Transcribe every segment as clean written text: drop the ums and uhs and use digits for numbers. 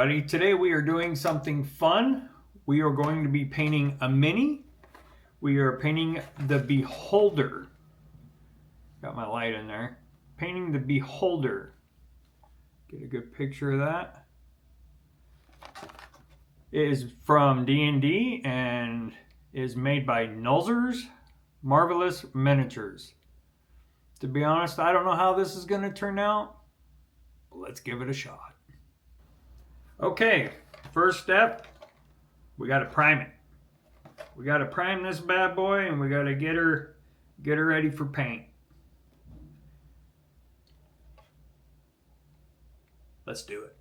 everybody. Today we are doing something fun. We are going to be painting a mini. We are painting the Beholder. Got my light in there. Painting the Beholder. Get a good picture of that. It is from D&D and is made by Nulzer's Marvelous Miniatures. To be honest, I don't know how this is going to turn out. But let's give it a shot. Okay, first step, we got to prime it. We got to prime this bad boy, and we got to get her ready for paint. Let's do it.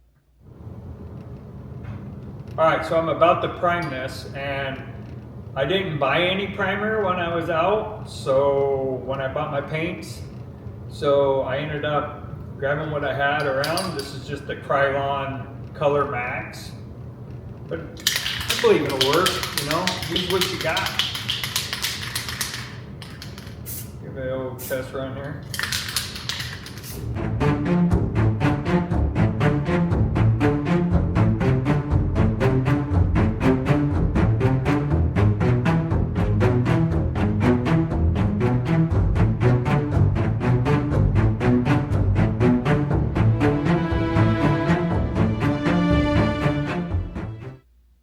All right, so I'm about to prime this, and I didn't buy any primer when I was out. So when I bought my paints, so I ended up grabbing what I had around. This is just the Krylon Color Max, but I believe it'll work. You know, use what you got. Give it a little test run here.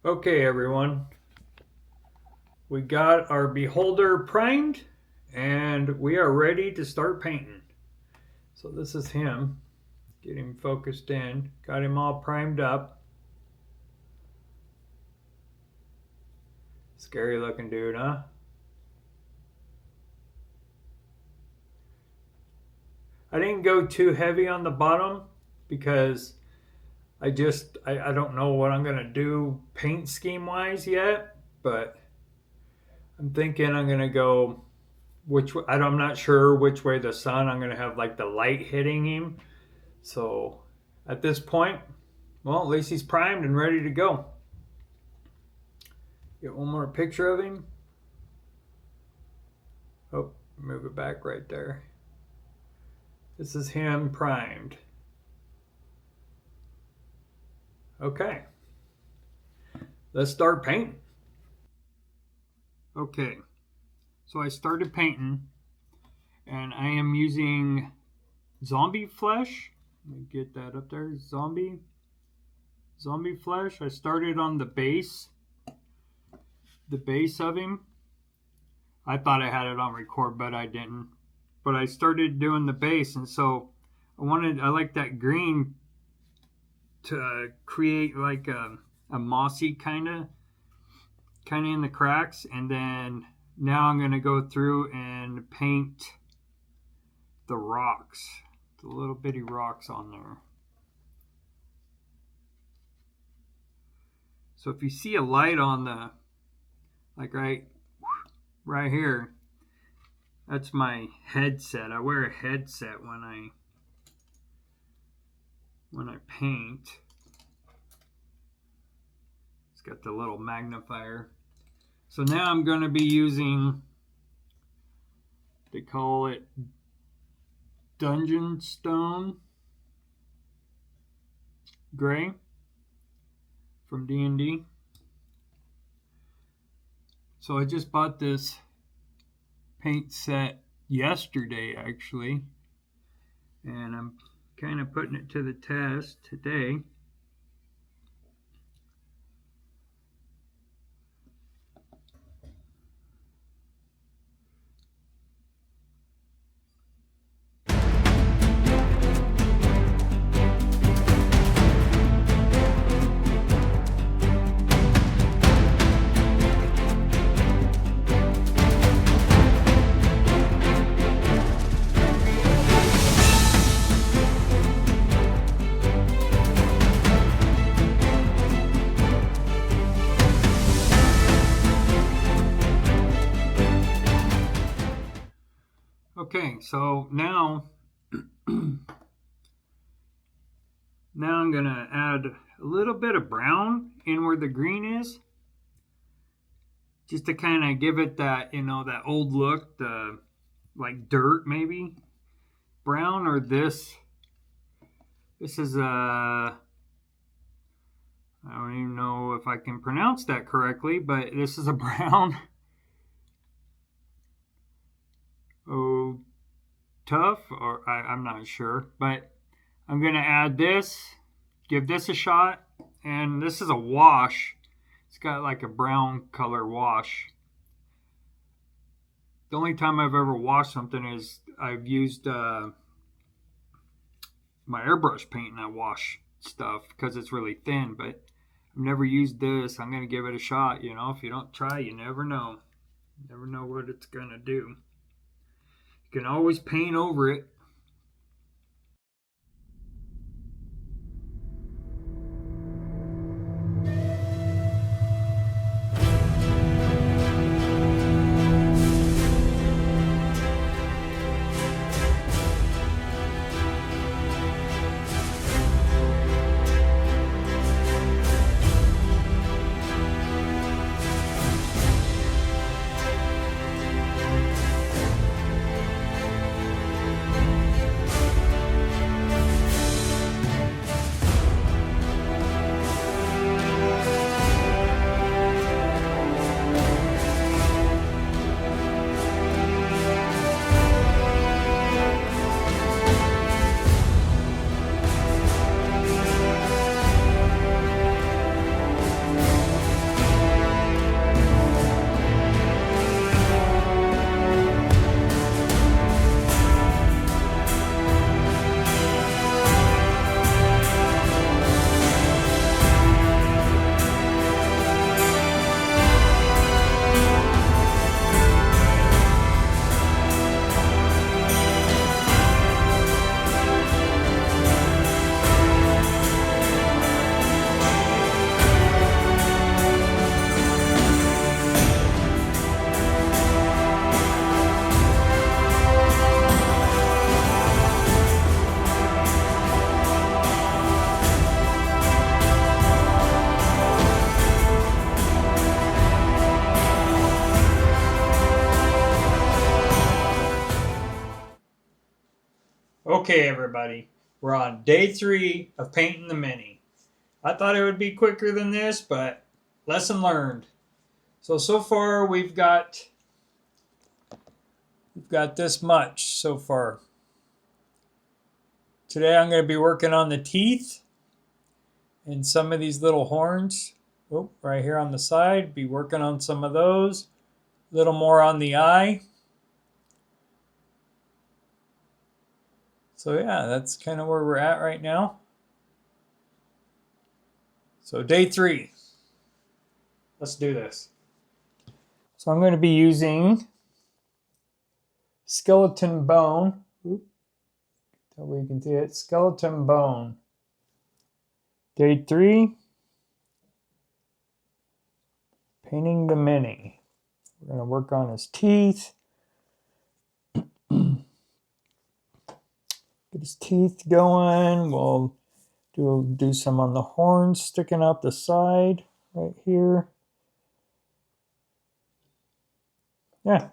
Okay, everyone, we got our Beholder primed and we are ready to start painting. So this is him. Get him focused in. Got him all primed up. Scary looking dude, huh? I didn't go too heavy on the bottom because I don't know what I'm going to do paint scheme wise yet, but I'm thinking I'm going to go I'm not sure which way the sun. I'm going to have like the light hitting him. So at this point, well, at least he's primed and ready to go. Get one more picture of him. Oh, move it back right there. This is him primed. Okay, let's start painting. Okay, so I started painting and I am using zombie flesh. Let me get that up there. Zombie flesh. I started on the base of him. I thought I had it on record, but I didn't. But I started doing the base, and so I like that green to create like a mossy kind of in the cracks, and then now I'm going to go through and paint the rocks, the little bitty rocks on there. So if you see a light on the, like right here, that's my headset. I wear a headset when I paint. It's got the little magnifier. So now I'm going to be using, they call it Dungeon Stone Gray from D&D. So I just bought this paint set yesterday actually, and I'm kind of putting it to the test today. Okay, so now I'm going to add a little bit of brown in where the green is, just to kind of give it that, you know, that old look, the like dirt maybe brown. Or this is a I don't even know if I can pronounce that correctly, but this is a brown oh tough, or I'm not sure, but I'm gonna add this, give this a shot, and this is a wash. It's got like a brown color wash. The only time I've ever washed something is I've used my airbrush paint and I wash stuff because it's really thin, but I've never used this. I'm gonna give it a shot. You know, if you don't try, you never know. You never know what it's gonna do. You can always paint over it. Okay, everybody, we're on day 3 of painting the Mini. I thought it would be quicker than this, but lesson learned. So far we've got this much so far. Today I'm going to be working on the teeth and some of these little horns. Oh, right here on the side, be working on some of those. A little more on the eye. So yeah, that's kind of where we're at right now. So day 3. Let's do this. So I'm going to be using skeleton bone. That way you can see it. Skeleton bone. Day 3. Painting the Mini. We're going to work on his teeth. Get his teeth going. We'll do some on the horns sticking out the side right here. Yeah.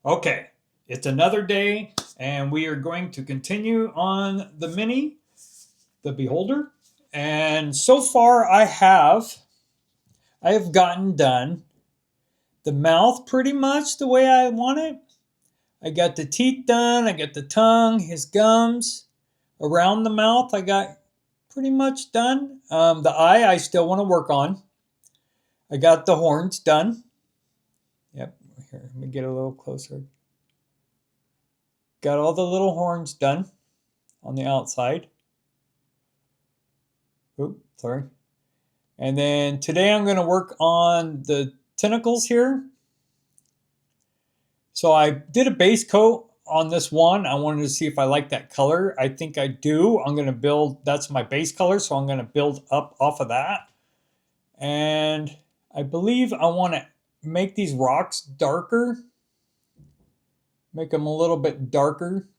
Okay, it's another day, and we are going to continue on the mini, the Beholder. And so far, I have gotten done the mouth pretty much the way I want it. I got the teeth done. I got the tongue, his gums, around the mouth. I got pretty much done. The eye, I still want to work on. I got the horns done. Yep, here, let me get a little closer. Got all the little horns done on the outside. Oops, sorry. And then today I'm going to work on the tentacles here. So I did a base coat on this one. I wanted to see if I like that color. I think I do. I'm going to build, that's my base color, so I'm going to build up off of that. And I believe I want to make these rocks darker. Make them a little bit darker.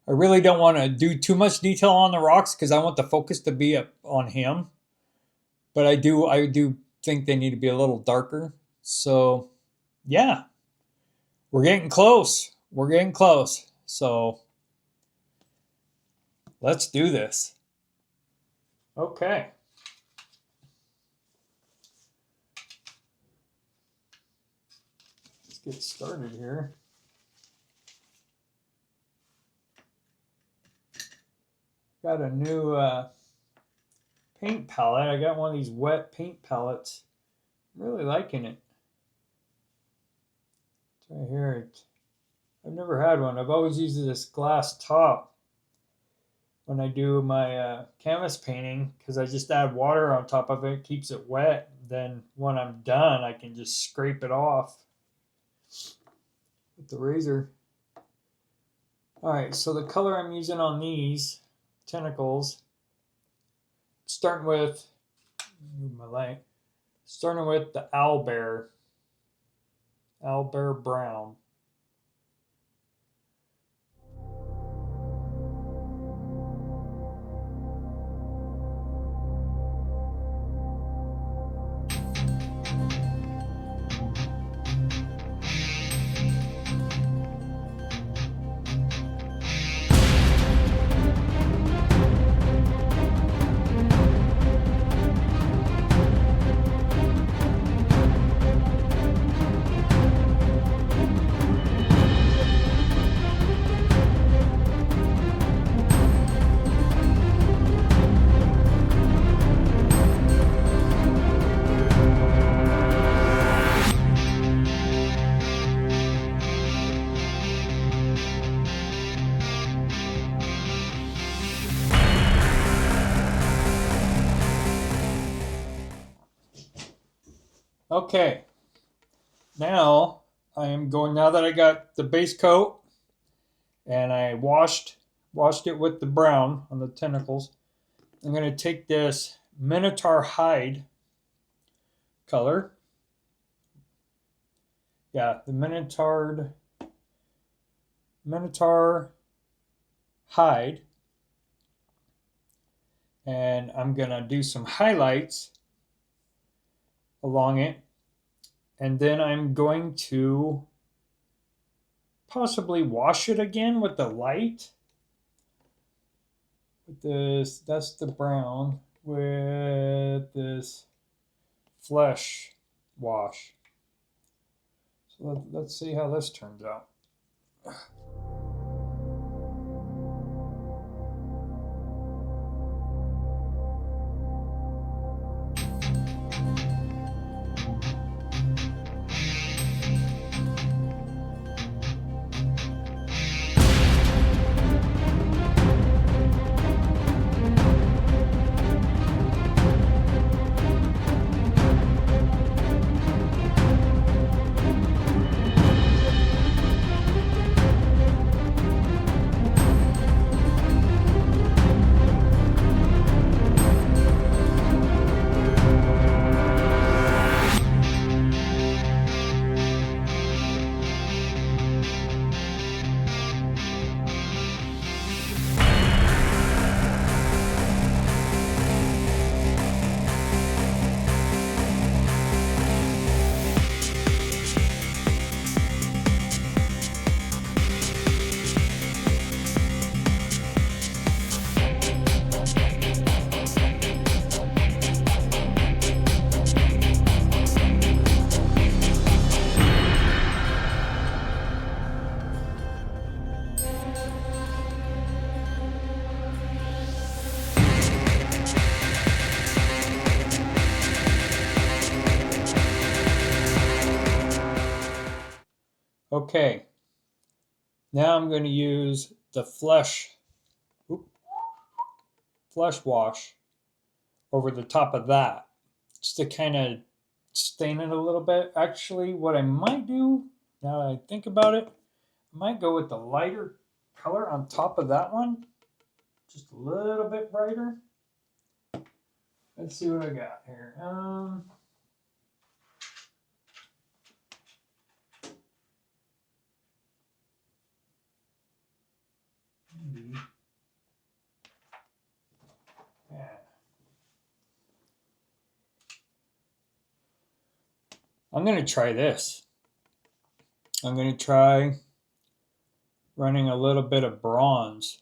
I really don't want to do too much detail on the rocks because I want the focus to be up on him. But I do think they need to be a little darker. So, yeah. We're getting close. We're getting close. So, let's do this. Okay. Let's get started here. Got a new paint palette. I got one of these wet paint palettes. I'm really liking it. It's right here. I've never had one. I've always used this glass top when I do my canvas painting because I just add water on top of it, keeps it wet. Then when I'm done, I can just scrape it off with the razor. All right, so the color I'm using on these tentacles, starting with, move my light, starting with the owlbear brown. Okay, now now that I got the base coat and I washed it with the brown on the tentacles, I'm going to take this Minotaur hide color. Yeah, the Minotaur hide. And I'm going to do some highlights along it, and then I'm going to possibly wash it again with the light. With this, that's the brown, with this flesh wash. So let's see how this turns out. Okay, now I'm going to use the flesh wash over the top of that, just to kind of stain it a little bit. Actually, what I might do, now that I think about it, I might go with the lighter color on top of that one, just a little bit brighter. Let's see what I got here. Yeah. I'm going to try this. I'm going to try running a little bit of bronze.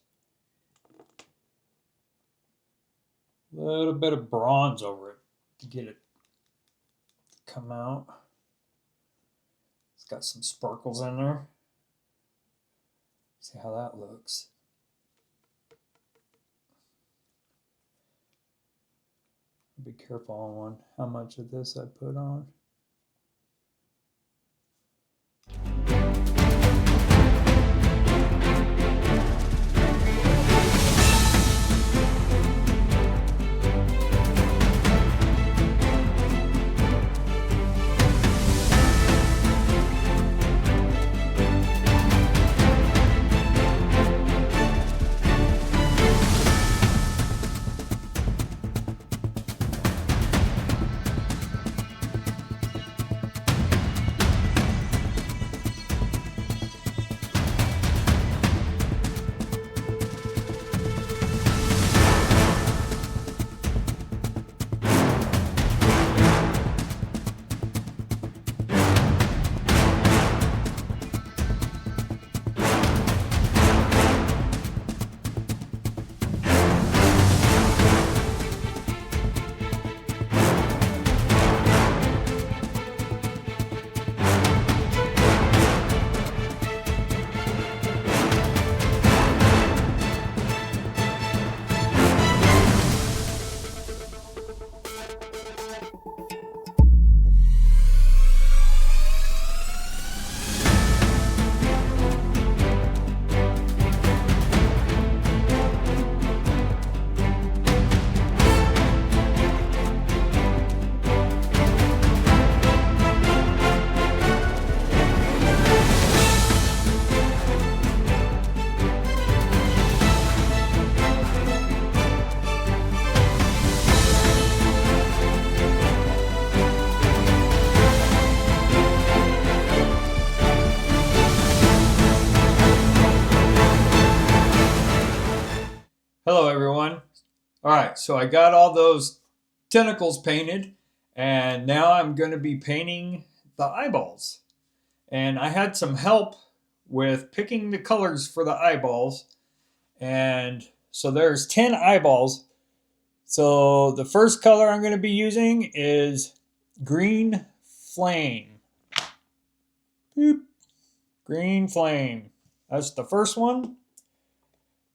A little bit of bronze over it to get it to come out. It's got some sparkles in there. See how that looks. Be careful on how much of this I put on. Hello everyone. Alright, so I got all those tentacles painted, and now I'm going to be painting the eyeballs. And I had some help with picking the colors for the eyeballs, and so there's 10 eyeballs. So the first color I'm going to be using is green flame. Boop. Green flame. That's the first one.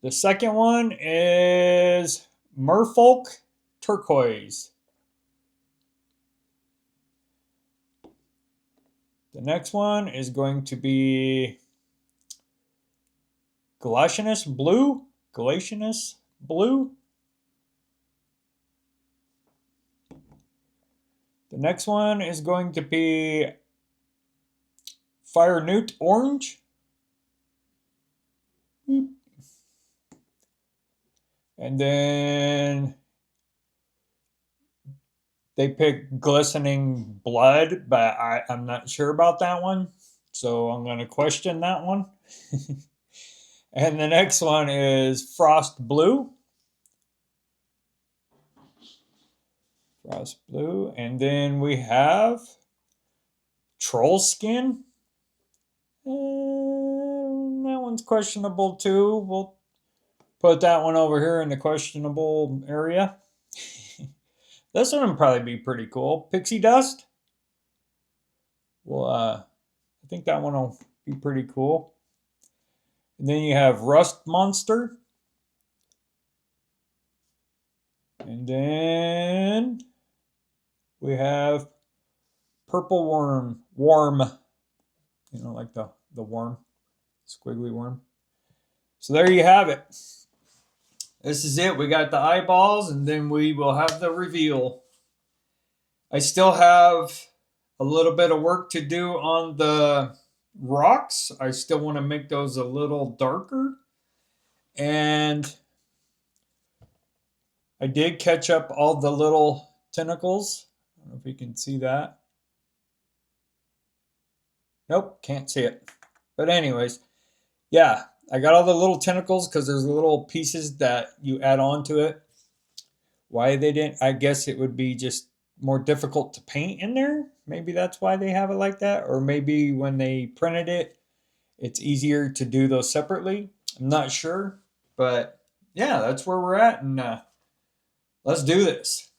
The second one is Merfolk Turquoise. The next one is going to be Glacianus Blue. Glacianus Blue. The next one is going to be Fire Newt Orange. And then they picked Glistening Blood, but I'm not sure about that one. So I'm going to question that one. And the next one is Frost Blue. Frost Blue. And then we have Troll Skin. That one's questionable too. We'll put that one over here in the questionable area. This one will probably be pretty cool. Pixie Dust. Well, I think that one will be pretty cool. And then you have Rust Monster. And then we have Purple Worm. You know, like the the worm, squiggly worm. So there you have it. This is it. We got the eyeballs, and then we will have the reveal. I still have a little bit of work to do on the rocks. I still want to make those a little darker. And I did catch up all the little tentacles. I don't know if you can see that. Nope, can't see it. But anyways, yeah, I got all the little tentacles because there's little pieces that you add on to it. Why they didn't, I guess it would be just more difficult to paint in there. Maybe that's why they have it like that. Or maybe when they printed it, it's easier to do those separately. I'm not sure. But yeah, that's where we're at. And let's do this.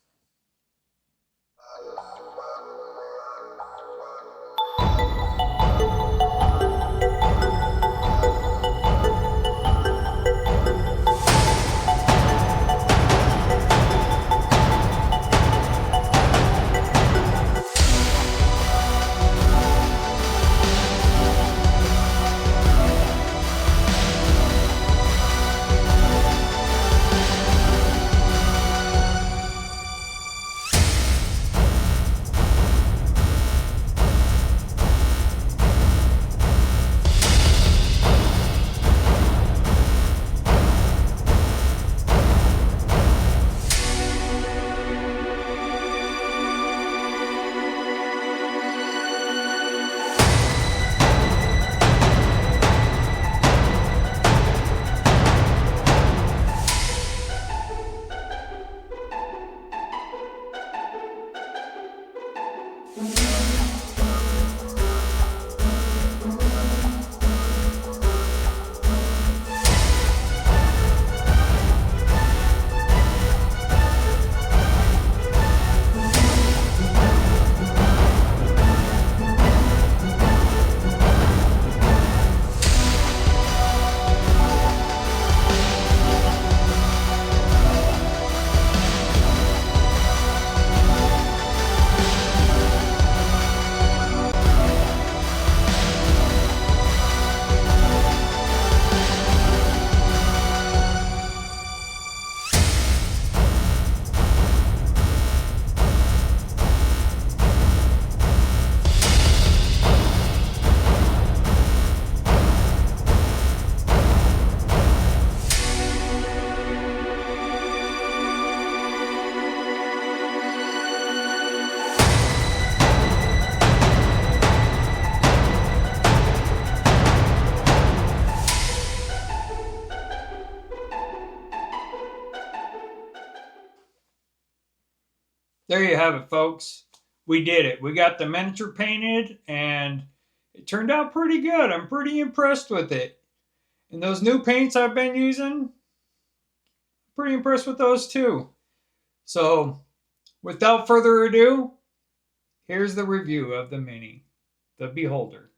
There you have it, folks. We did it. We got the miniature painted, and it turned out pretty good. I'm pretty impressed with it. And those new paints I've been using, pretty impressed with those too. So, without further ado, here's the review of the Mini, the Beholder.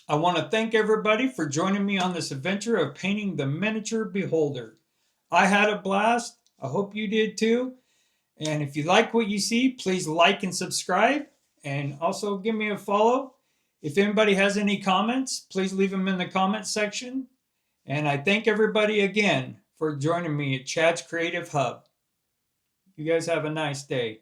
I want to thank everybody for joining me on this adventure of painting the miniature Beholder. I had a blast. I hope you did too. And if you like what you see, please like and subscribe. And also give me a follow. If anybody has any comments, please leave them in the comments section. And I thank everybody again for joining me at Chad's Creative Hub. You guys have a nice day.